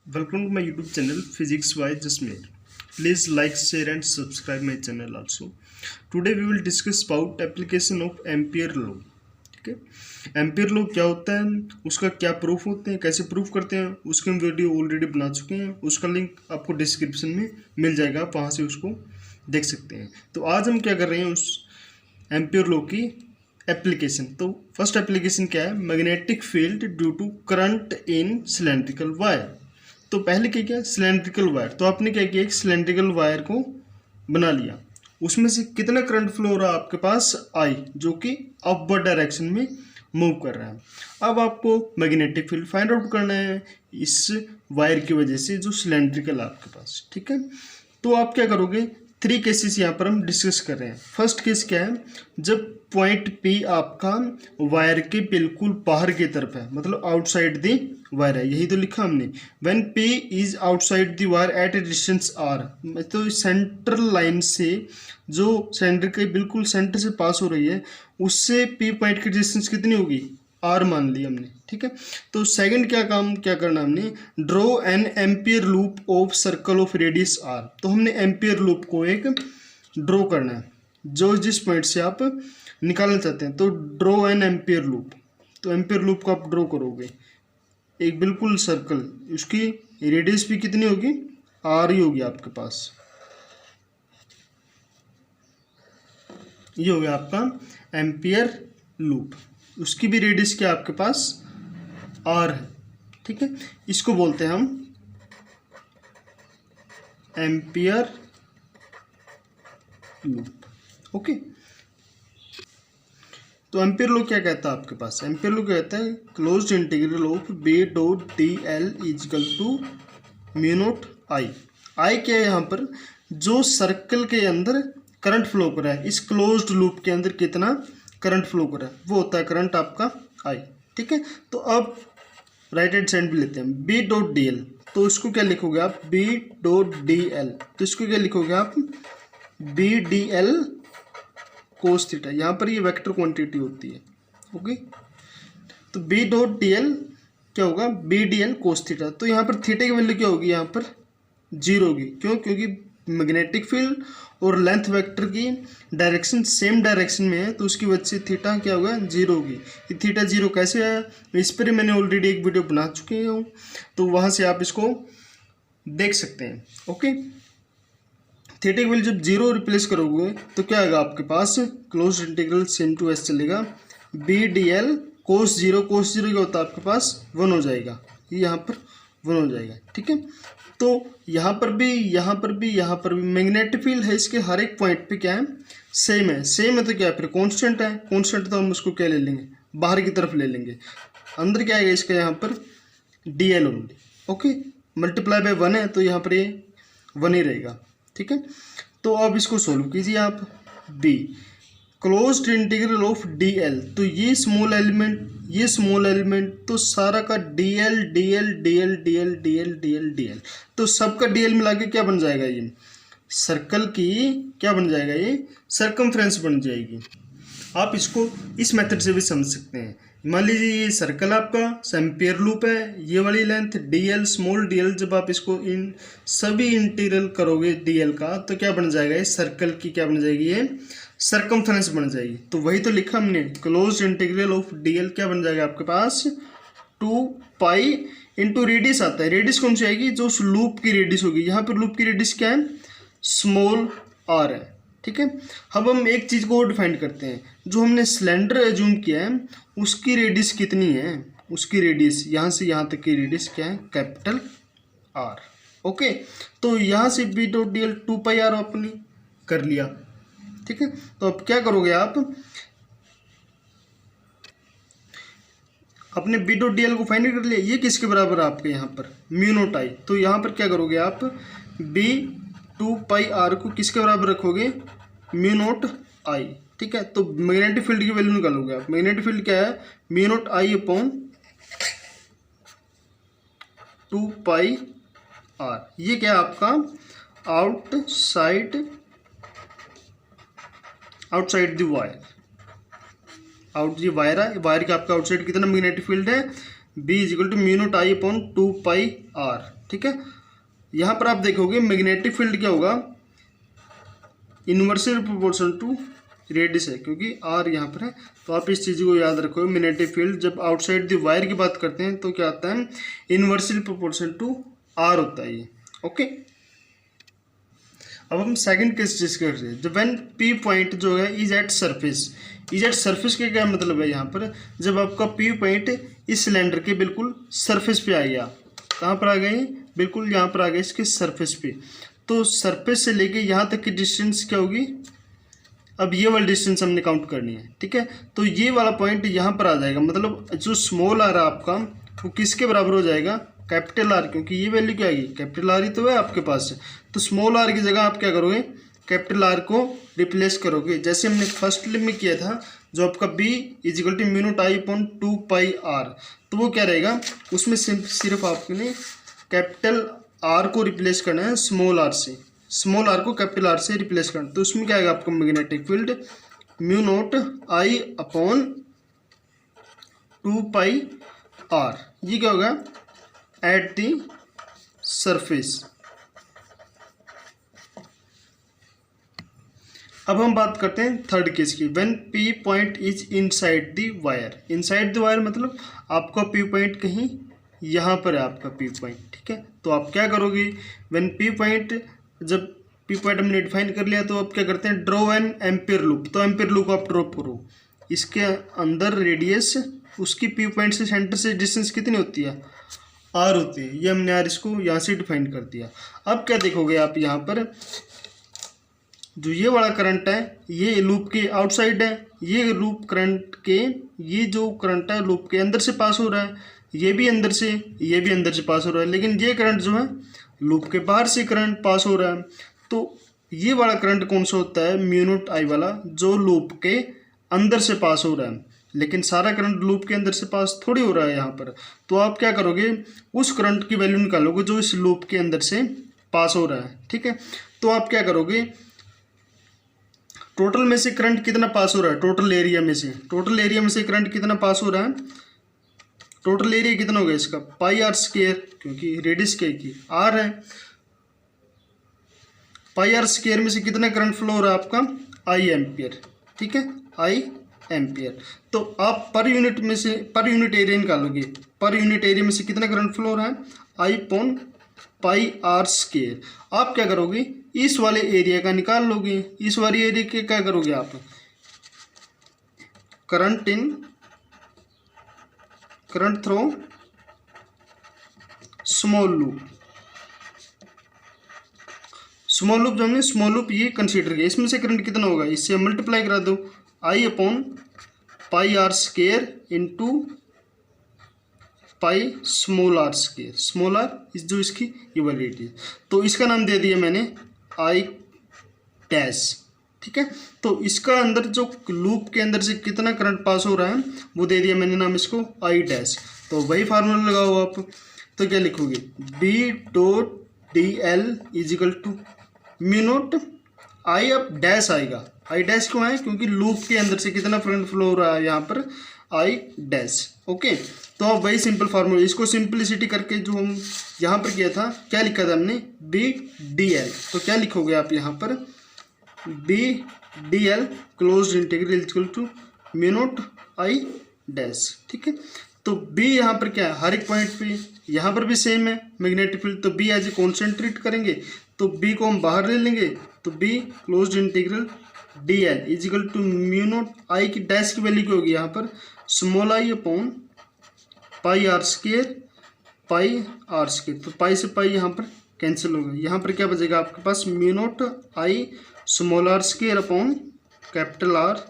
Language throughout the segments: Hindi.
Welcome to my YouTube channel Physics by Jasmeer. Please like, share and subscribe my channel also. Today we will discuss about application of Ampere law. ठीक है, एम्पियर लॉ क्या होता है, उसका क्या प्रूफ होते हैं, कैसे प्रूफ करते हैं, उसके हम वीडियो ऑलरेडी बना चुके हैं। उसका लिंक आपको डिस्क्रिप्शन में मिल जाएगा, आप वहाँ से उसको देख सकते हैं। तो आज हम क्या कर रहे हैं, उस एम्पियर लॉ की एप्लीकेशन। तो फर्स्ट एप्लीकेशन क्या है, magnetic field due to current in cylindrical wire. तो पहले क्या किया, सिलेंड्रिकल वायर, तो आपने क्या किया, एक सिलेंड्रिकल वायर को बना लिया, उसमें से कितना करंट फ्लो हो रहा है आपके पास, आई, जो कि अपवर्ड डायरेक्शन में मूव कर रहा है। अब आपको मैग्नेटिक फील्ड फाइंड आउट करना है इस वायर की वजह से जो सिलेंड्रिकल है आपके पास। ठीक है, तो आप क्या करोगे, 3 केसेस यहाँ पर हम डिस्कस कर रहे हैं। फर्स्ट केस क्या है, जब पॉइंट पी आपका वायर के बिल्कुल बाहर की तरफ है, मतलब आउटसाइड दी वायर है, यही तो लिखा हमने। When P is outside the wire at a distance R, तो सेंट्रल लाइन से, जो सेंटर के बिल्कुल सेंटर से पास हो रही है, उससे पी पॉइंट की डिस्टेंस कितनी होगी, आर मान ली हमने। ठीक है, तो सेकंड क्या करना हमने, draw an ampere loop of circle of radius R. तो हमने एम्पियर लूप को एक ड्रॉ करना है, जो जिस पॉइंट से आप निकालना चाहते हैं। तो ड्रॉ एन एम्पियर लूप, तो एम्पियर लूप को आप ड्रॉ करोगे एक बिल्कुल सर्कल, उसकी रेडियस भी कितनी होगी, आर ही होगी आपके पास। ये हो गया आपका एम्पियर लूप, उसकी भी रेडियस क्या आपके पास, आर है। ठीक है, इसको बोलते हैं हम एम्पियर लूप। ओके, तो एम्पियर लॉ क्या कहता है आपके पास, एम्पियर लॉ कहता है closed integral of B dot D L is equal to mu naught I. I क्या है यहाँ पर, जो सर्कल के अंदर करंट फ्लो कर रहा है, इस क्लोज्ड लूप के अंदर कितना करंट फ्लो कर रहा है, वो होता है करंट आपका आई। ठीक है, तो अब राइट हैंड साइड भी लेते हैं, बी डॉट डी एल, तो इसको क्या लिखोगे आप, बी डॉट डी एल, तो इसको क्या लिखोगे आप, B D L cos theta. यहाँ पर ये वेक्टर क्वांटिटी होती है। ओके, तो बी डॉट डी एल क्या होगा, B D L cos theta. तो यहाँ पर थीटा की वैल्यू क्या होगी, यहाँ पर 0 होगी। क्यों, क्योंकि मैग्नेटिक फील्ड और लेंथ वेक्टर की डायरेक्शन सेम डायरेक्शन में है, तो उसकी वजह से थीटा क्या होगा, 0 होगी। ये थीटा 0 कैसे आया, इस पर मैंने ऑलरेडी एक वीडियो बना चुके हूँ, तो वहाँ से आप इसको देख सकते हैं। ओके, थीटा की वैल्यू जब 0 रिप्लेस करोगे तो क्या आएगा आपके पास, close integral same to S चलेगा, B D L cos 0, cos 0 क्या होता है आपके पास, 1 हो जाएगा, ये यहाँ पर 1 हो जाएगा। ठीक है, तो यहाँ पर भी मैग्नेटिक फील्ड है, इसके हर एक पॉइंट पे क्या है, सेम है। सेम है तो क्या है, फिर कांस्टेंट है, कांस्टेंट तो हम उसको क्या ले लेंगे, बाहर की तरफ ले लेंगे। अंदर क्या आएगा इसका, यहाँ पर D L only. Okay, multiply by 1 है, तो यहाँ पर ये 1 ही रहेगा। ठीक है, तो अब इसको सोल्व कीजिए आप, be closed integral of d L, तो ये स्मॉल एलिमेंट तो सारा का D L D L D L D L D L D L D L, तो सबका डी एल मिला के क्या बन जाएगा, ये सर्कल की क्या बन जाएगा, ये सर्कमफ्रेंस बन जाएगी। आप इसको इस मेथड से भी समझ सकते हैं। मान लीजिए ये सर्कल आपका एम्पियर लूप है, ये वाली length D L, small D L, जब आप इसको इन सभी इंटीग्रल करोगे डी एल का, तो क्या बन जाएगा, इस सर्कल की क्या बन जाएगी, ये सर्कमफ्रेंस बन जाएगी। तो वही तो लिखा हमने, close integral of d L क्या बन जाएगा आपके पास, 2 पाई इंटू रेडियस आता है, रेडियस कौन सी आएगी, जो उस लूप की रेडियस होगी। यहाँ पर लूप की रेडियस क्या है, स्मॉल आर है। ठीक है, अब हम एक चीज़ को डिफाइन करते हैं, जो हमने सिलेंडर एज्यूम किया है उसकी रेडियस कितनी है, उसकी रेडियस यहाँ से यहाँ तक की रेडियस क्या है, कैपिटल आर। ओके, तो यहाँ से B dot D L 2 pi R अपनी कर लिया। ठीक है, तो अब क्या करोगे आप, अपने बी डॉट डी एल को फाइंड कर लिया, ये किसके बराबर है आपके यहाँ पर, म्यू नॉट आई। तो यहाँ पर क्या करोगे आप, बी 2 पाई आर को किसके बराबर रखोगे, म्यू नॉट आई। ठीक है, तो मैग्नेटिक फील्ड की वैल्यू निकालोगे आप, मैग्नेटिक फील्ड क्या है, mu naught I upon 2 pi R. ये क्या है आपका आउटसाइड द वायर, ये वायर है, वायर के आपका आउटसाइड कितना मैग्नेटिक फील्ड है, B is equal to mu naught I upon 2 pi R. ठीक है। यहाँ पर आप देखोगे मैग्नेटिक फील्ड क्या होगा, इन्वर्सली प्रोपोर्शनल टू रेडियस है, क्योंकि आर यहाँ पर है। तो आप इस चीज़ को याद रखो, मैग्नेटिक फील्ड जब आउटसाइड द वायर की बात करते हैं तो क्या आता है, इन्वर्सली प्रोपोर्शनल टू आर होता है ये। ओके, अब हम सेकंड केस डिस्कस करते हैं। जब व्हेन पी पॉइंट जो है is at surface, is at surface का क्या मतलब है, यहाँ पर जब आपका पी पॉइंट इस सिलेंडर के बिल्कुल सरफेस पे आ गया, कहाँ पर आ गए, बिल्कुल यहाँ पर आ गए इसके सरफेस पे। तो सरफेस से लेके यहाँ तक की डिस्टेंस क्या होगी, अब ये वाली डिस्टेंस हमने काउंट करनी है, ठीक है। तो ये वाला पॉइंट यहाँ पर आ जाएगा, मतलब जो स्मॉल आर है आपका वो किसके बराबर हो जाएगा, कैपिटल आर, क्योंकि ये वैल्यू क्या आएगी, कैपिटल आर ही तो है आपके पास। तो स्मॉल आर की जगह आप क्या करोगे, कैपिटल आर को रिप्लेस करोगे, जैसे हमने फर्स्ट लिप में किया था, जो आपका B is equal to mu naught I upon 2 pi R. तो वो क्या रहेगा, उसमें सिर्फ आपने कैपिटल आर को रिप्लेस करना है स्मॉल आर से, स्मॉल आर को कैपिटल आर से रिप्लेस करना। तो उसमें क्या आएगा आपका magnetic field mu naught I upon 2 pi R, ये क्या होगा, एट द सरफेस। अब हम बात करते हैं थर्ड केस की, when P point is inside the wire. Inside the wire मतलब आपका पी पॉइंट कहीं यहाँ पर है आपका पी पॉइंट, ठीक है। तो आप क्या करोगे, व्हेन पी पॉइंट, जब पी पॉइंट हमने डिफाइन कर लिया तो आप क्या करते हैं, ड्रॉ एन एम्पियर लूप। तो एम्पियर लूप आप ड्रॉ करो, इसके अंदर रेडियस उसकी पी पॉइंट से सेंटर से डिस्टेंस कितनी होती है, आर होती है। ये हमने आर इसको यहाँ से डिफाइन कर दिया। अब क्या देखोगे आप, यहाँ पर जो ये वाला करंट है ये लूप के आउटसाइड है, ये लूप करंट के, ये जो करंट है लूप के अंदर से पास हो रहा है, ये भी अंदर से, ये भी अंदर से पास हो रहा है, लेकिन ये करंट जो है लूप के बाहर से करंट पास हो रहा है। तो ये वाला करंट कौन सा होता है, म्यू नॉट आई वाला, जो लूप के अंदर से पास हो रहा है। लेकिन सारा करंट लूप के अंदर से पास थोड़ी हो रहा है यहाँ पर। तो आप क्या करोगे, उस करंट की वैल्यू निकालोगे जो इस लूप के अंदर से पास हो रहा है, ठीक है। तो आप क्या करोगे, टोटल में से करंट कितना पास हो रहा है, टोटल एरिया में से, टोटल एरिया में से करंट कितना पास हो रहा है, टोटल एरिया कितना होगा इसका, पाई आर स्क्वायर, क्योंकि रेडियस क्या की आर है। पाई आर स्क्वायर में से कितना करंट फ्लो हो रहा है आपका, आई एम्पियर, ठीक है, आई एम्पियर। तो आप पर यूनिट में से, पर यूनिट एरिया निकालोगे, पर यूनिट एरिया में से कितना करंट फ्लो हो रहा है, आई पॉन पाई आर स्क्वायर। आप क्या करोगे, इस वाले एरिया का निकाल लोगे, इस वाले एरिया के क्या करोगे आप, current in, current throw small loop, small loop जो हमने स्मॉल लूप ये कंसीडर किया, इसमें से करंट कितना होगा, इससे मल्टीप्लाई करा दो, I upon pi R square into pi small R square, small R इस जो इसकी ये वाली रेडियस। तो इसका नाम दे दिया मैंने आई डैश, ठीक है। तो इसका अंदर जो लूप के अंदर से कितना करंट पास हो रहा है वो दे दिया मैंने नाम इसको आई डैश। तो वही फार्मूला लगाओ आप। तो क्या लिखोगे, B dot D L is equal to mu naught I, अब डैश आएगा, आई डैश क्यों है, क्योंकि लूप के अंदर से कितना करंट फ्लो हो रहा है यहाँ पर, आई डैश। ओके, तो अब वही सिंपल फार्मूला, इसको सिंपलिसिटी करके जो हम यहाँ पर किया था, क्या लिखा था हमने, बी डी एल। तो क्या लिखोगे आप यहाँ पर, B D L close integral equal to mu naught I dash, ठीक है। तो बी यहाँ पर क्या है, हर एक पॉइंट पे, यहाँ पर भी सेम है मैग्नेटिक फील्ड, तो B as a constant treat करेंगे, तो बी को हम बाहर ले लेंगे, तो B close integral d L is equal to mu naught I की डैश की वैल्यू क्या होगी यहाँ पर, small I upon pi R square, pi R square. तो पाई से पाई यहाँ पर कैंसिल होगा, यहाँ पर क्या बचेगा आपके पास, mu naught I small R square upon capital R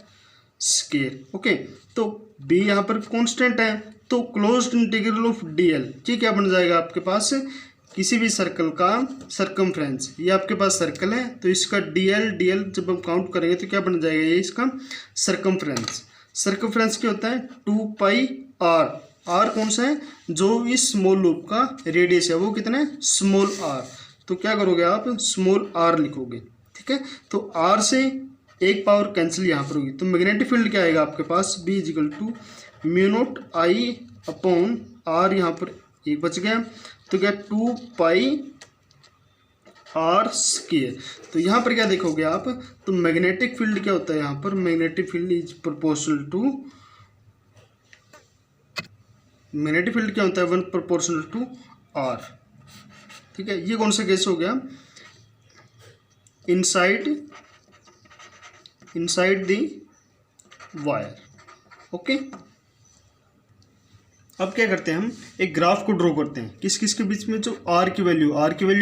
square. Okay, तो बी यहाँ पर कांस्टेंट है, तो closed integral of d l, ये क्या बन जाएगा आपके पास, किसी भी सर्कल का सर्कमफ्रेंस। ये आपके पास सर्कल है तो इसका डी एल जब हम काउंट करेंगे तो क्या बन जाएगा, ये इसका सर्कमफ्रेंस। सर्कमफ्रेंस क्या होता है, 2 पाई आर, आर कौन सा है, जो इस स्मॉल लूप का रेडियस है वो कितना है, स्मॉल आर। तो क्या करोगे आप, स्मॉल आर लिखोगे, ठीक है। तो आर से एक पावर कैंसिल यहाँ पर होगी, तो मैग्नेटिक फील्ड क्या आएगा आपके पास, B is equal to mu naught I upon R, यहाँ पर एक बच गया, तो क्या 2 पाई आर स्क्वायर। तो यहाँ पर क्या देखोगे आप, तो मैग्नेटिक फील्ड क्या होता है यहाँ पर, magnetic field is proportional to, magnetic field क्या होता है 1 प्रोपोर्शनल टू आर। ठीक है, ये कौन सा केस हो गया, इनसाइड द वायर। ओके, अब क्या करते हैं, हम एक ग्राफ को ड्रॉ करते हैं किस किस के बीच में, जो आर की वैल्यू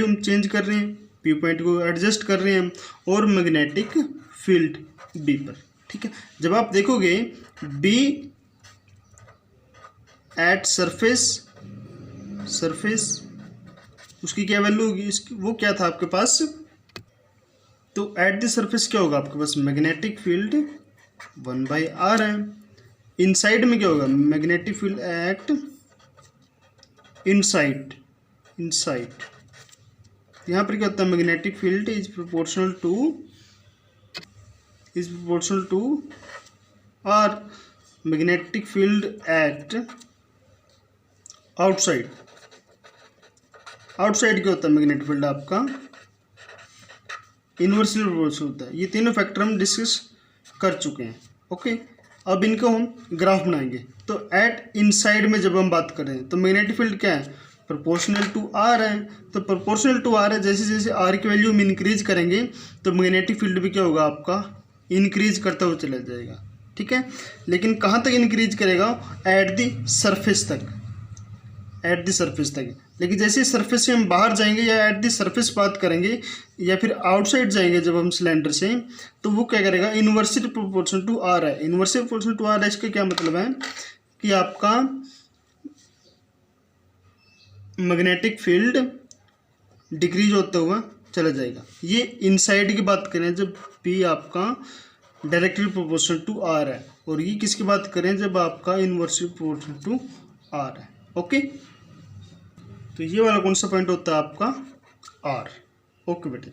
हम चेंज कर रहे हैं, पी पॉइंट को एडजस्ट कर रहे हैं और मैग्नेटिक फील्ड बी पर। ठीक है, जब आप देखोगे बी एट सरफेस उसकी क्या वैल्यू होगी, इसकी वो क्या था आपके पास, तो एट द सरफेस क्या होगा आपके पास, मैग्नेटिक फील्ड 1/r है। इनसाइड में क्या होगा, मैग्नेटिक फील्ड एट इनसाइड यहाँ पर क्या होता है, magnetic field is proportional to R, magnetic field at outside क्या होता है, मैग्नेटिक फील्ड आपका इन्वर्सली प्रोपोर्शनल होता है। ये तीनों फैक्टर हम डिस्कस कर चुके हैं। ओके, अब इनको हम ग्राफ बनाएंगे। तो एट इनसाइड में जब हम बात करें तो मैग्नेटिक फील्ड क्या है, प्रोपोर्शनल टू आर है। तो प्रोपोर्शनल टू आर है, जैसे जैसे आर की वैल्यू हम इंक्रीज करेंगे तो मैग्नेटिक फील्ड भी क्या होगा आपका, इंक्रीज करता हुआ चला जाएगा। ठीक है, लेकिन कहाँ तक इंक्रीज करेगा, एट द सरफेस तक। लेकिन जैसे सरफेस से हम बाहर जाएंगे या एट द सरफेस बात करेंगे या फिर आउटसाइड जाएंगे जब हम सिलेंडर से, तो वो क्या करेगा, इन्वर्सली प्रोपोर्शनल टू आर है। इन्वर्सली प्रोपोर्शनल टू आर है, इसका क्या मतलब है कि आपका मैग्नेटिक फील्ड डिक्रीज होता हुआ चला जाएगा। ये इनसाइड की बात करें जब पी आपका डायरेक्टली प्रोपोर्शनल टू आर है, और ये किसकी बात करें जब आपका इन्वर्सली प्रोपोर्शनल टू आर है। ओके, तो ये वाला कौन सा पॉइंट होता है आपका, आर। ओके बेटे।